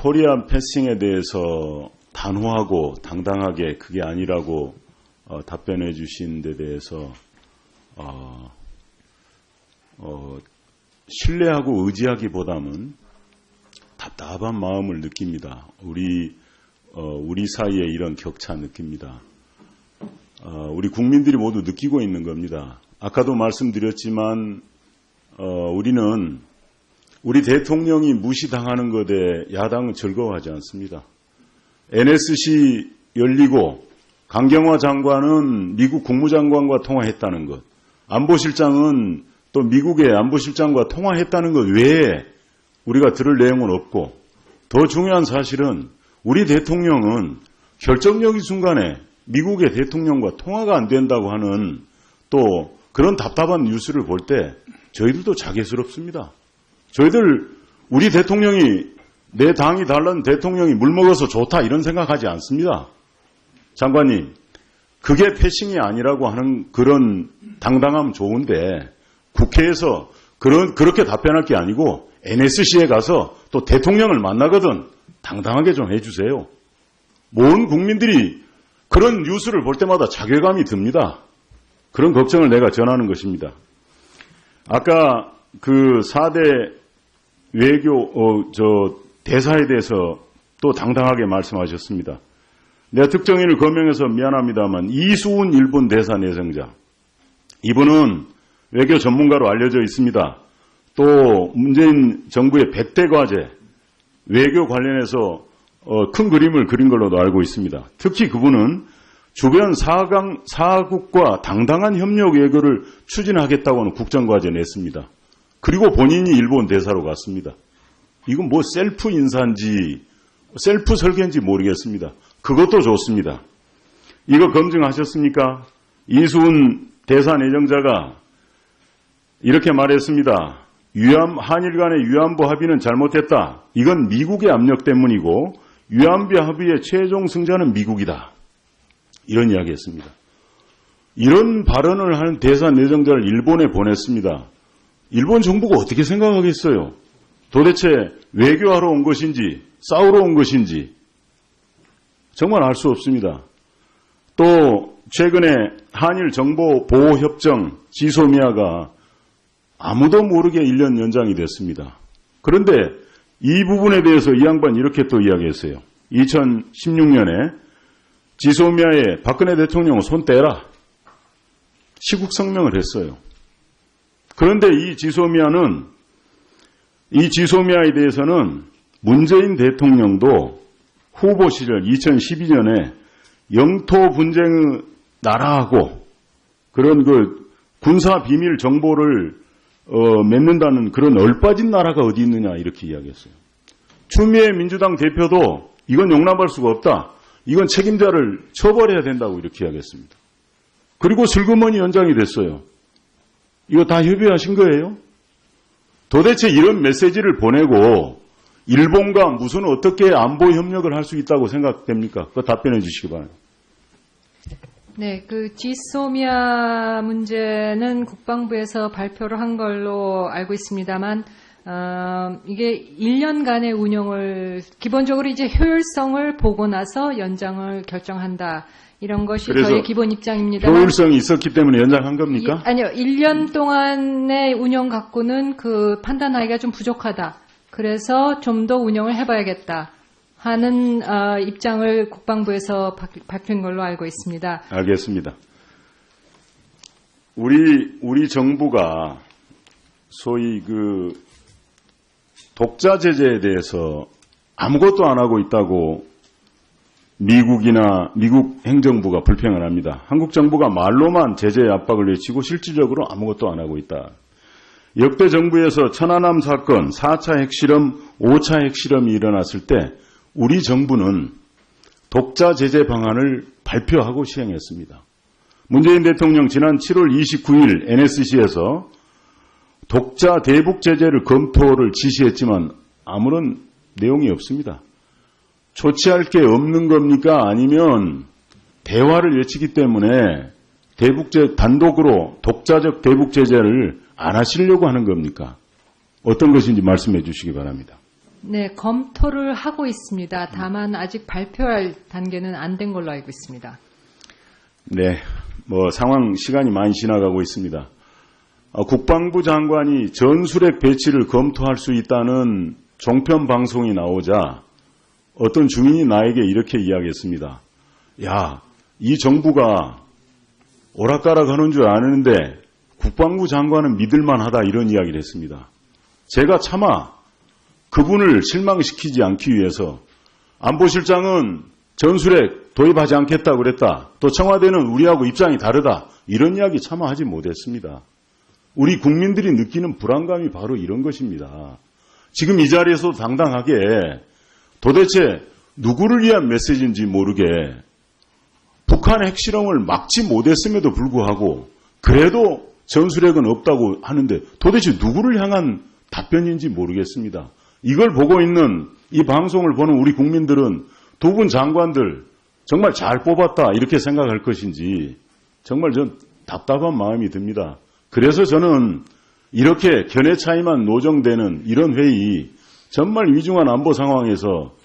코리안 패싱에 대해서 단호하고 당당하게 그게 아니라고 답변해 주신 데 대해서 신뢰하고 의지하기보다는 답답한 마음을 느낍니다. 우리 사이에 이런 격차 느낍니다. 우리 국민들이 모두 느끼고 있는 겁니다. 아까도 말씀드렸지만 우리는 우리 대통령이 무시당하는 것에 야당은 즐거워하지 않습니다. NSC 열리고 강경화 장관은 미국 국무장관과 통화했다는 것, 안보실장은 또 미국의 안보실장과 통화했다는 것 외에 우리가 들을 내용은 없고, 더 중요한 사실은 우리 대통령은 결정적인 순간에 미국의 대통령과 통화가 안 된다고 하는 또 그런 답답한 뉴스를 볼 때 저희들도 자괴스럽습니다. 저희들 우리 대통령이 내 당이 다른 대통령이 물먹어서 좋다 이런 생각하지 않습니다. 장관님, 그게 패싱이 아니라고 하는 그런 당당함 좋은데 국회에서 그렇게 답변할 게 아니고 NSC에 가서 또 대통령을 만나거든 당당하게 좀 해주세요. 모든 국민들이 그런 뉴스를 볼 때마다 자괴감이 듭니다. 그런 걱정을 내가 전하는 것입니다. 아까 그 4대 외교 대사에 대해서 또 당당하게 말씀하셨습니다. 내가 특정인을 거명해서 미안합니다만 이수훈 일본 대사 내정자, 이분은 외교 전문가로 알려져 있습니다. 또 문재인 정부의 100대 과제 외교 관련해서 큰 그림을 그린 걸로도 알고 있습니다. 특히 그분은 주변 사국과 당당한 협력 외교를 추진하겠다고 하는 국정과제 냈습니다. 그리고 본인이 일본 대사로 갔습니다. 이건 뭐 셀프 인사인지 셀프 설계인지 모르겠습니다. 그것도 좋습니다. 이거 검증하셨습니까? 이수훈 대사 내정자가 이렇게 말했습니다. 한일 간의 위안부 합의는 잘못됐다. 이건 미국의 압력 때문이고 위안부 합의의 최종 승자는 미국이다. 이런 이야기했습니다. 이런 발언을 하는 대사 내정자를 일본에 보냈습니다. 일본 정부가 어떻게 생각하겠어요? 도대체 외교하러 온 것인지 싸우러 온 것인지 정말 알 수 없습니다. 또 최근에 한일 정보 보호 협정 지소미아가 아무도 모르게 1년 연장이 됐습니다. 그런데 이 부분에 대해서 이 양반 이렇게 또 이야기했어요. 2016년에 지소미아에 박근혜 대통령 손 떼라 시국 성명을 했어요. 그런데 이 지소미아에 대해서는 문재인 대통령도 후보 시절 2012년에 영토 분쟁의 나라하고 그런 그 군사 비밀 정보를 맺는다는 그런 얼빠진 나라가 어디 있느냐 이렇게 이야기했어요. 추미애 민주당 대표도 이건 용납할 수가 없다. 이건 책임자를 처벌해야 된다고 이렇게 이야기했습니다. 그리고 슬그머니 연장이 됐어요. 이거 다 협의하신 거예요? 도대체 이런 메시지를 보내고 일본과 무슨 어떻게 안보 협력을 할 수 있다고 생각됩니까? 그거 답변해 주시기 바랍니다. 네, 그 지소미아 문제는 국방부에서 발표를 한 걸로 알고 있습니다만, 이게 1년간의 운영을 기본적으로 이제 효율성을 보고 나서 연장을 결정한다. 이런 것이 저희 기본 입장입니다만. 효율성이 있었기 때문에 연장한 겁니까? 아니요, 1년 동안의 운영 갖고는 그 판단하기가 좀 부족하다. 그래서 좀 더 운영을 해봐야겠다 하는 입장을 국방부에서 밝힌 걸로 알고 있습니다. 알겠습니다. 우리 정부가 소위 그 독자 제재에 대해서 아무것도 안 하고 있다고 미국 행정부가 불평을 합니다. 한국 정부가 말로만 제재 압박을 외치고 실질적으로 아무것도 안 하고 있다. 역대 정부에서 천안함 사건, 4차 핵실험, 5차 핵실험이 일어났을 때 우리 정부는 독자 제재 방안을 발표하고 시행했습니다. 문재인 대통령 지난 7월 29일 NSC에서 독자 대북 제재를 검토를 지시했지만 아무런 내용이 없습니다. 조치할 게 없는 겁니까? 아니면 대화를 외치기 때문에 단독으로 독자적 대북 제재를 안 하시려고 하는 겁니까? 어떤 것인지 말씀해 주시기 바랍니다. 네, 검토를 하고 있습니다. 다만 아직 발표할 단계는 안 된 걸로 알고 있습니다. 네, 시간이 많이 지나가고 있습니다. 국방부 장관이 전술핵 배치를 검토할 수 있다는 종편 방송이 나오자 어떤 주민이 나에게 이렇게 이야기했습니다. 야, 이 정부가 오락가락 하는 줄 아는데 국방부 장관은 믿을만하다, 이런 이야기를 했습니다. 제가 차마 그분을 실망시키지 않기 위해서 안보실장은 전술핵 도입하지 않겠다고 그랬다. 또 청와대는 우리하고 입장이 다르다. 이런 이야기 차마 하지 못했습니다. 우리 국민들이 느끼는 불안감이 바로 이런 것입니다. 지금 이 자리에서 당당하게 도대체 누구를 위한 메시지인지 모르게 북한의 핵실험을 막지 못했음에도 불구하고 그래도 전술핵은 없다고 하는데 도대체 누구를 향한 답변인지 모르겠습니다. 이걸 보고 있는 이 방송을 보는 우리 국민들은 두 분 장관들 정말 잘 뽑았다 이렇게 생각할 것인지 정말 전 답답한 마음이 듭니다. 그래서 저는 이렇게 견해 차이만 노정되는 이런 회의, 정말 위중한 안보 상황에서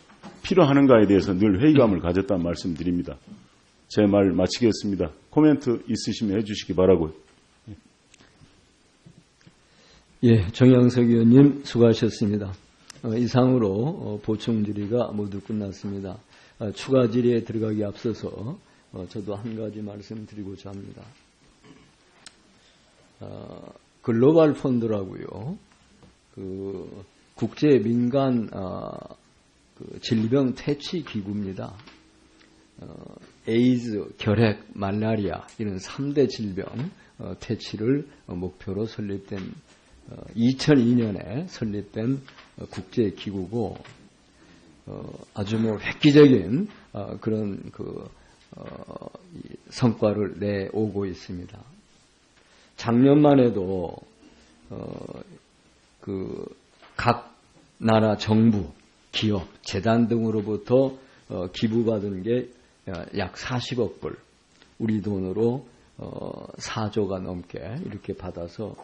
필요하는가에 대해서 늘 회의감을 가졌다는 말씀드립니다. 제 말 마치겠습니다. 코멘트 있으시면 해주시기 바라고요. 예, 정양석 의원님 수고하셨습니다. 이상으로 보충 질의가 모두 끝났습니다. 추가 질의에 들어가기 앞서서 저도 한 가지 말씀드리고자 합니다. 글로벌 펀드라고요. 그 국제 민간 그 질병 퇴치 기구입니다. 에이즈, 결핵, 말라리아 이런 3대 질병 퇴치를 목표로 설립된 2002년에 설립된 국제 기구고 아주 획기적인 그런 성과를 내오고 있습니다. 작년만 해도 각 나라 정부, 기업, 재단 등으로부터 기부받은 게 약 40억 불, 우리 돈으로 4조가 넘게 이렇게 받아서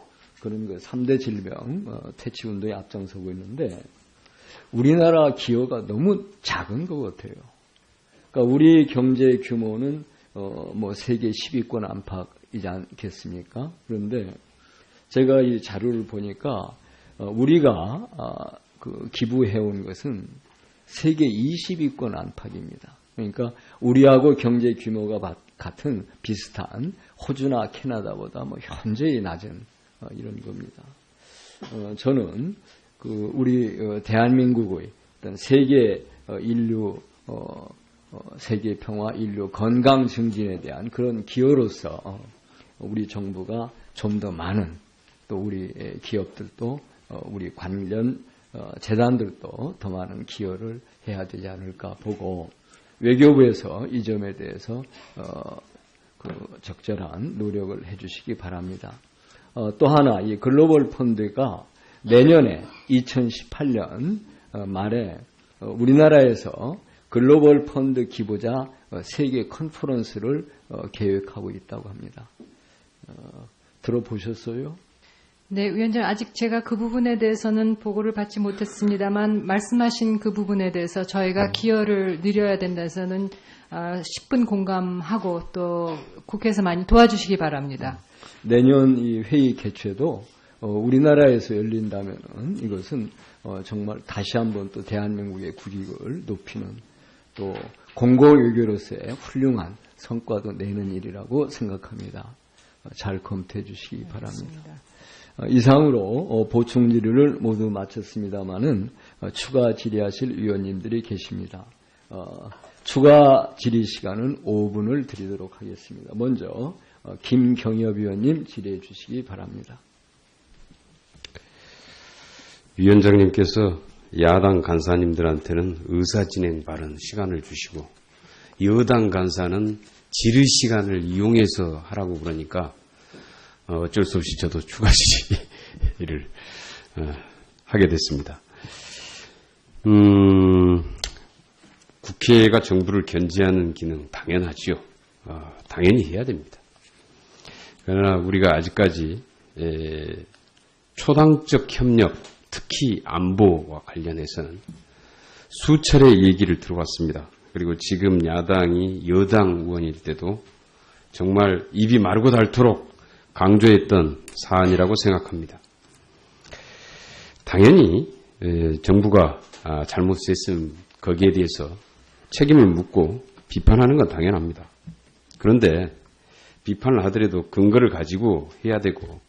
그런 3대 질병 퇴치 운동에 앞장서고 있는데 우리나라 기여가 너무 작은 것 같아요. 그러니까 우리 경제 규모는 세계 10위권 안팎이지 않겠습니까? 그런데 제가 이 자료를 보니까 우리가 기부해온 것은 세계 20위권 안팎입니다. 그러니까 우리하고 경제 규모가 같은 비슷한 호주나 캐나다보다 현저히 낮은 이런 겁니다. 저는 우리 대한민국의 어떤 세계 인류 세계 평화, 인류 건강 증진에 대한 그런 기여로서 우리 정부가 좀 더 많은 또 우리 기업들도 우리 관련 재단들도 더 많은 기여를 해야 되지 않을까 보고 외교부에서 이 점에 대해서 적절한 노력을 해주시기 바랍니다. 또 하나 이 글로벌 펀드가 내년에 2018년 말에 우리나라에서 글로벌 펀드 기부자 세계 컨퍼런스를 계획하고 있다고 합니다. 들어보셨어요? 네, 위원장 아직 제가 그 부분에 대해서는 보고를 받지 못했습니다만 말씀하신 그 부분에 대해서 저희가 기여를 늘려야 된다서는 10분 공감하고 또 국회에서 많이 도와주시기 바랍니다. 내년 이 회의 개최도 우리나라에서 열린다면 이것은 정말 다시 한번 또 대한민국의 국익을 높이는 또 공공외교로서의 훌륭한 성과도 내는 일이라고 생각합니다. 잘 검토해 주시기 바랍니다. 이상으로 보충 질의를 모두 마쳤습니다마는 추가 질의하실 위원님들이 계십니다. 추가 질의 시간은 5분을 드리도록 하겠습니다. 먼저 김경엽 위원님 질의해 주시기 바랍니다. 위원장님께서 야당 간사님들한테는 의사진행 발언 시간을 주시고 여당 간사는 질의 시간을 이용해서 하라고 그러니까 어쩔 수 없이 저도 추가 질의를 하게 됐습니다. 국회가 정부를 견제하는 기능 당연하지요. 당연히 해야 됩니다. 그러나 우리가 아직까지 초당적 협력, 특히 안보와 관련해서는 수차례 얘기를 들어왔습니다. 그리고 지금 야당이 여당 의원일 때도 정말 입이 마르고 닳도록 강조했던 사안이라고 생각합니다. 당연히 정부가 잘못했으면 거기에 대해서 책임을 묻고 비판하는 건 당연합니다. 그런데 비판을 하더라도 근거를 가지고 해야 되고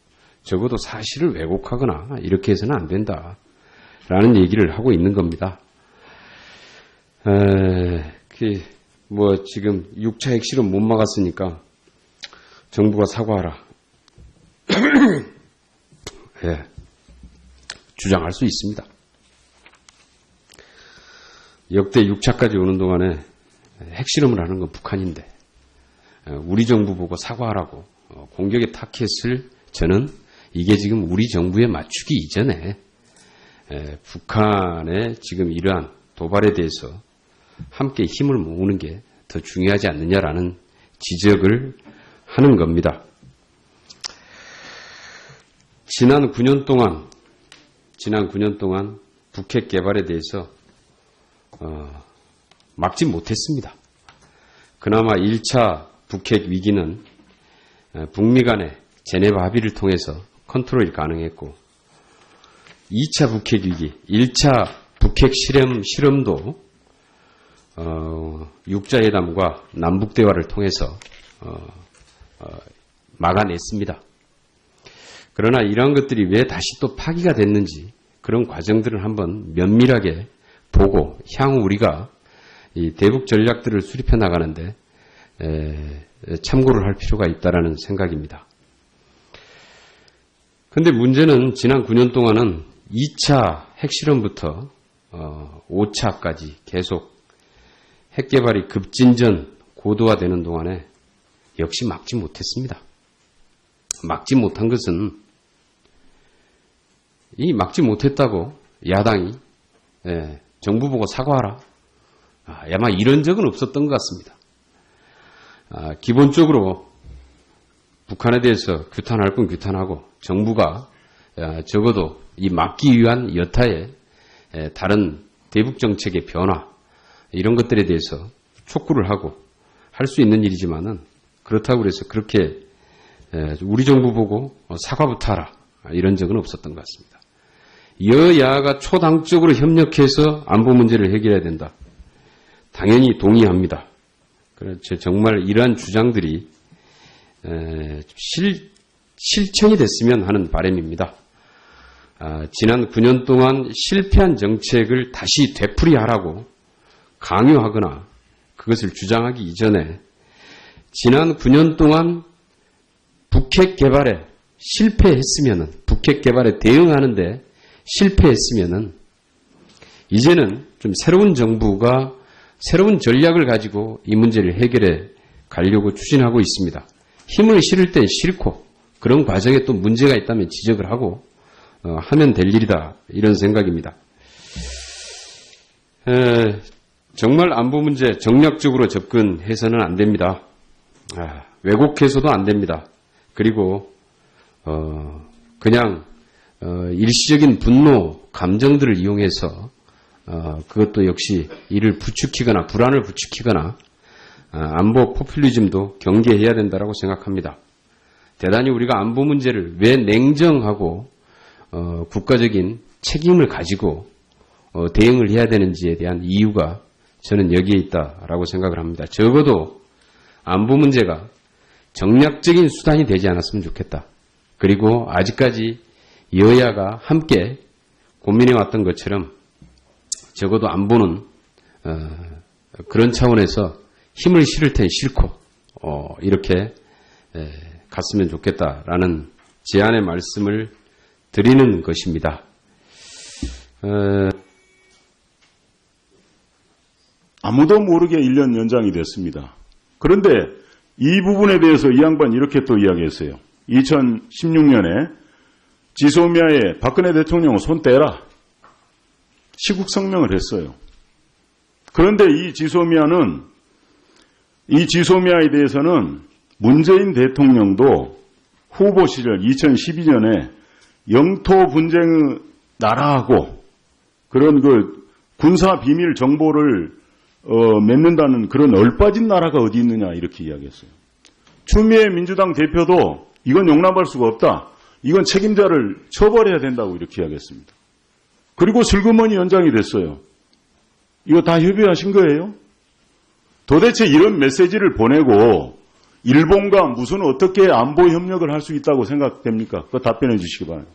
적어도 사실을 왜곡하거나 이렇게 해서는 안 된다라는 얘기를 하고 있는 겁니다. 지금 6차 핵실험 못 막았으니까 정부가 사과하라. 예, 주장할 수 있습니다. 역대 6차까지 오는 동안에 핵실험을 하는 건 북한인데 우리 정부 보고 사과하라고 공격의 타켓을 저는 이게 지금 우리 정부에 맞추기 이전에 북한의 지금 이러한 도발에 대해서 함께 힘을 모으는 게 더 중요하지 않느냐라는 지적을 하는 겁니다. 지난 9년 동안 북핵 개발에 대해서 막지 못했습니다. 그나마 1차 북핵 위기는 북미 간의 제네바 합의를 통해서 컨트롤이 가능했고 2차 북핵 위기, 1차 북핵 실험도 육자회담과 남북대화를 통해서 막아냈습니다. 그러나 이러한 것들이 왜 다시 또 파기가 됐는지 그런 과정들을 한번 면밀하게 보고 향후 우리가 이 대북 전략들을 수립해 나가는데 참고를 할 필요가 있다라는 생각입니다. 그런데 문제는 지난 9년 동안은 2차 핵실험부터 5차까지 계속 핵개발이 급진전 고도화되는 동안에 역시 막지 못했습니다. 막지 못한 것은 이 막지 못했다고 야당이 정부 보고 사과하라. 아마 이런 적은 없었던 것 같습니다. 기본적으로 북한에 대해서 규탄할 건 규탄하고 정부가 적어도 이 막기 위한 여타의 다른 대북 정책의 변화 이런 것들에 대해서 촉구를 하고 할 수 있는 일이지만은 그렇다고 해서 그렇게 우리 정부 보고 사과부터 하라 이런 적은 없었던 것 같습니다. 여야가 초당적으로 협력해서 안보 문제를 해결해야 된다. 당연히 동의합니다. 그렇죠. 정말 이러한 주장들이 실천이 됐으면 하는 바람입니다. 지난 9년 동안 실패한 정책을 다시 되풀이하라고 강요하거나 그것을 주장하기 이전에 지난 9년 동안 북핵 개발에 실패했으면은 북핵 개발에 대응하는데 실패했으면은 이제는 좀 새로운 정부가 새로운 전략을 가지고 이 문제를 해결해 가려고 추진하고 있습니다. 힘을 실을 땐 실고 그런 과정에 또 문제가 있다면 지적을 하고 하면 될 일이다 이런 생각입니다. 정말 안보 문제 정략적으로 접근해서는 안 됩니다. 왜곡해서도 안 됩니다. 그리고 그냥 일시적인 분노, 감정들을 이용해서 그것도 역시 이를 부추기거나 불안을 부추기거나 안보 포퓰리즘도 경계해야 된다고 생각합니다. 대단히 우리가 안보 문제를 왜 냉정하고 국가적인 책임을 가지고 대응을 해야 되는지에 대한 이유가 저는 여기에 있다라고 생각을 합니다. 적어도 안보 문제가 정략적인 수단이 되지 않았으면 좋겠다. 그리고 아직까지 여야가 함께 고민해왔던 것처럼 적어도 안보는 그런 차원에서 힘을 실을 땐 실고 이렇게 갔으면 좋겠다라는 제안의 말씀을 드리는 것입니다. 아무도 모르게 1년 연장이 됐습니다. 그런데 이 부분에 대해서 이 양반 이렇게 또 이야기했어요. 2016년에 지소미아에 박근혜 대통령은 손 떼라. 시국 성명을 했어요. 그런데 이 지소미아에 대해서는 문재인 대통령도 후보 시절 2012년에 영토 분쟁 나라하고 그런 그 군사 비밀 정보를 맺는다는 그런 얼빠진 나라가 어디 있느냐 이렇게 이야기했어요. 추미애 민주당 대표도 이건 용납할 수가 없다. 이건 책임자를 처벌해야 된다고 이렇게 이야기했습니다. 그리고 슬그머니 연장이 됐어요. 이거 다 협의하신 거예요? 도대체 이런 메시지를 보내고 일본과 무슨 어떻게 안보 협력을 할 수 있다고 생각됩니까? 그거 답변해 주시기 바랍니다.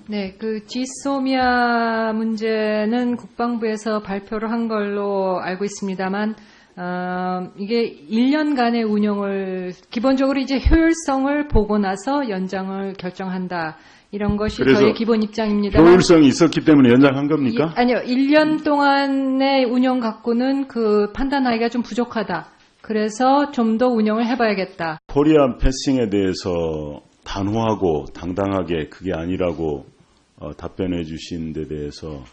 네, 그 지소미아 문제는 국방부에서 발표를 한 걸로 알고 있습니다만, 이게 1년간의 운영을 기본적으로 이제 효율성을 보고 나서 연장을 결정한다. 이런 것이 저희 기본 입장입니다만. 효율성이 있었기 때문에 연장한 겁니까? 아니요, 1년 동안의 운영 갖고는 그 판단하기가 좀 부족하다. 그래서 좀 더 운영을 해봐야겠다. 코리안 패싱에 대해서 단호하고 당당하게 그게 아니라고 답변해 주신 데 대해서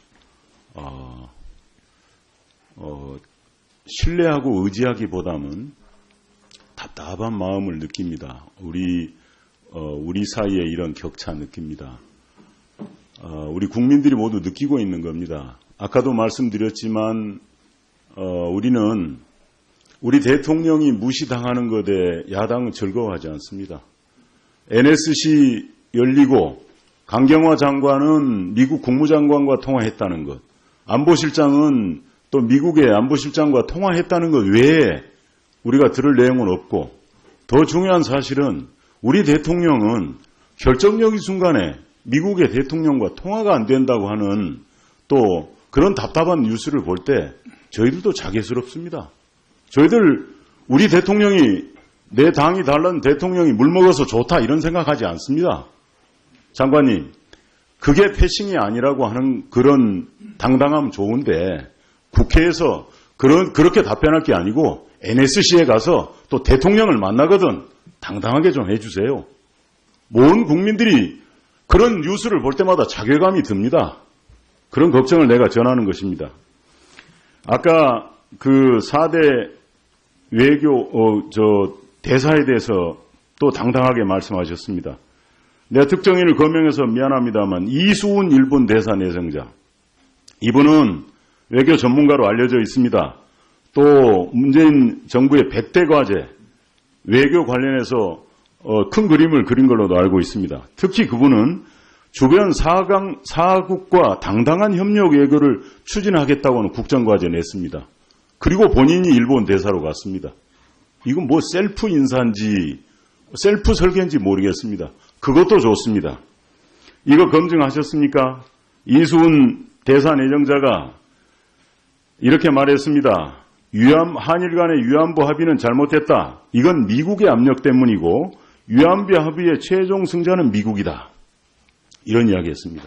신뢰하고 의지하기보다는 답답한 마음을 느낍니다. 우리 사이에 이런 격차 느낍니다. 우리 국민들이 모두 느끼고 있는 겁니다. 아까도 말씀드렸지만 우리는 우리 대통령이 무시당하는 것에 야당은 즐거워하지 않습니다. NSC 열리고 강경화 장관은 미국 국무장관과 통화했다는 것, 안보실장은 또 미국의 안보실장과 통화했다는 것 외에 우리가 들을 내용은 없고, 더 중요한 사실은 우리 대통령은 결정적인 순간에 미국의 대통령과 통화가 안 된다고 하는 또 그런 답답한 뉴스를 볼 때 저희들도 자괴스럽습니다. 우리 대통령이, 내 당이 달라는 대통령이 물먹어서 좋다 이런 생각하지 않습니다. 장관님, 그게 패싱이 아니라고 하는 그런 당당함 좋은데 국회에서 그렇게 답변할 게 아니고 NSC에 가서 또 대통령을 만나거든 당당하게 좀 해주세요. 모든 국민들이 그런 뉴스를 볼 때마다 자괴감이 듭니다. 그런 걱정을 내가 전하는 것입니다. 아까 그 4대 외교 대사에 대해서 또 당당하게 말씀하셨습니다. 내가 특정인을 거명해서 미안합니다만 이수훈 일본 대사 내정자, 이분은 외교 전문가로 알려져 있습니다. 또 문재인 정부의 100대 과제 외교 관련해서 큰 그림을 그린 걸로도 알고 있습니다. 특히 그분은 주변 사국과 당당한 협력 외교를 추진하겠다고 하는 국정과제 냈습니다. 그리고 본인이 일본 대사로 갔습니다. 이건 뭐 셀프 인사인지 셀프 설계인지 모르겠습니다. 그것도 좋습니다. 이거 검증하셨습니까? 이수훈 대사 내정자가 이렇게 말했습니다. 한일 간의 위안부 합의는 잘못됐다. 이건 미국의 압력 때문이고 위안부 합의의 최종 승자는 미국이다. 이런 이야기했습니다.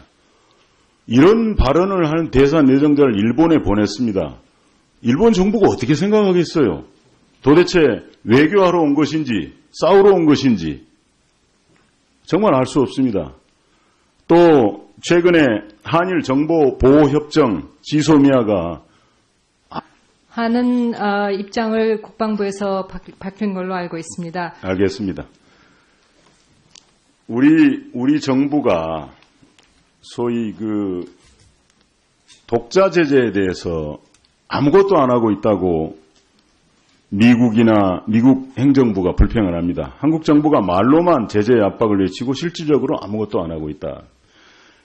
이런 발언을 하는 대사 내정자를 일본에 보냈습니다. 일본 정부가 어떻게 생각하겠어요? 도대체 외교하러 온 것인지 싸우러 온 것인지 정말 알 수 없습니다. 또 최근에 한일 정보 보호 협정 지소미아가 하는 입장을 국방부에서 밝힌 걸로 알고 있습니다. 알겠습니다. 우리 정부가 소위 그 독자 제재에 대해서 아무것도 안 하고 있다고 미국 행정부가 불평을 합니다. 한국 정부가 말로만 제재 압박을 외치고 실질적으로 아무것도 안 하고 있다.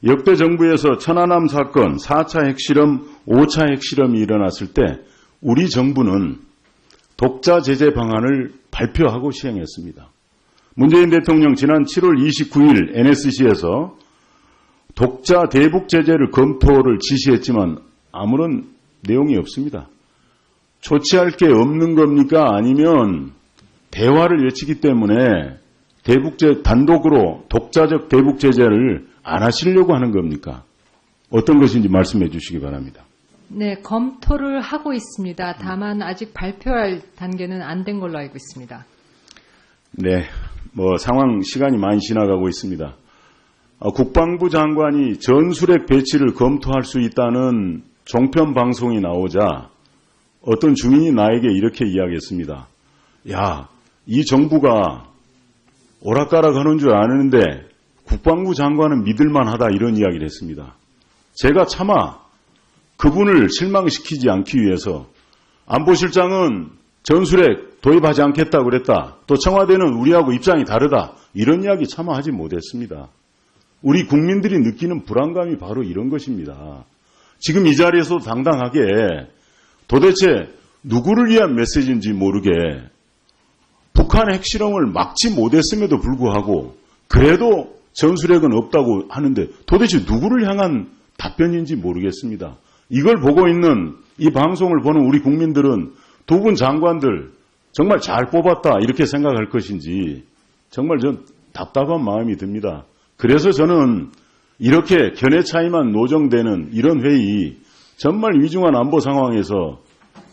역대 정부에서 천안함 사건, 4차 핵실험, 5차 핵실험이 일어났을 때 우리 정부는 독자 제재 방안을 발표하고 시행했습니다. 문재인 대통령 지난 7월 29일 NSC에서 독자 대북 제재를 검토를 지시했지만 아무런 내용이 없습니다. 조치할 게 없는 겁니까? 아니면 대화를 외치기 때문에 단독으로 독자적 대북 제재를 안 하시려고 하는 겁니까? 어떤 것인지 말씀해 주시기 바랍니다. 네, 검토를 하고 있습니다. 다만 아직 발표할 단계는 안 된 걸로 알고 있습니다. 네, 시간이 많이 지나가고 있습니다. 국방부 장관이 전술핵 배치를 검토할 수 있다는 종편 방송이 나오자 어떤 주민이 나에게 이렇게 이야기했습니다. 야, 이 정부가 오락가락 하는 줄 아는데 국방부 장관은 믿을만하다 이런 이야기를 했습니다. 제가 차마 그분을 실망시키지 않기 위해서 안보실장은 전술핵 도입하지 않겠다고 그랬다. 또 청와대는 우리하고 입장이 다르다. 이런 이야기 차마 하지 못했습니다. 우리 국민들이 느끼는 불안감이 바로 이런 것입니다. 지금 이 자리에서 당당하게 도대체 누구를 위한 메시지인지 모르게 북한의 핵실험을 막지 못했음에도 불구하고 그래도 전술핵은 없다고 하는데 도대체 누구를 향한 답변인지 모르겠습니다. 이걸 보고 있는 이 방송을 보는 우리 국민들은 두 분 장관들 정말 잘 뽑았다 이렇게 생각할 것인지 정말 전 답답한 마음이 듭니다. 그래서 저는 이렇게 견해 차이만 노정되는 이런 회의 정말 위중한 안보 상황에서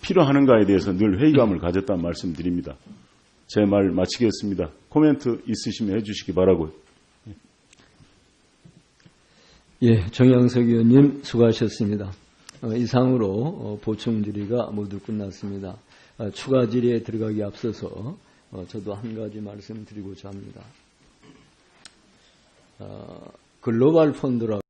필요하는가에 대해서 늘 회의감을 가졌다는 말씀드립니다. 제 말 마치겠습니다. 코멘트 있으시면 해주시기 바라고요. 예, 정양석 의원님 수고하셨습니다. 이상으로 보충 질의가 모두 끝났습니다. 추가 질의에 들어가기 앞서서 저도 한 가지 말씀드리고자 합니다. 글로벌 펀드라고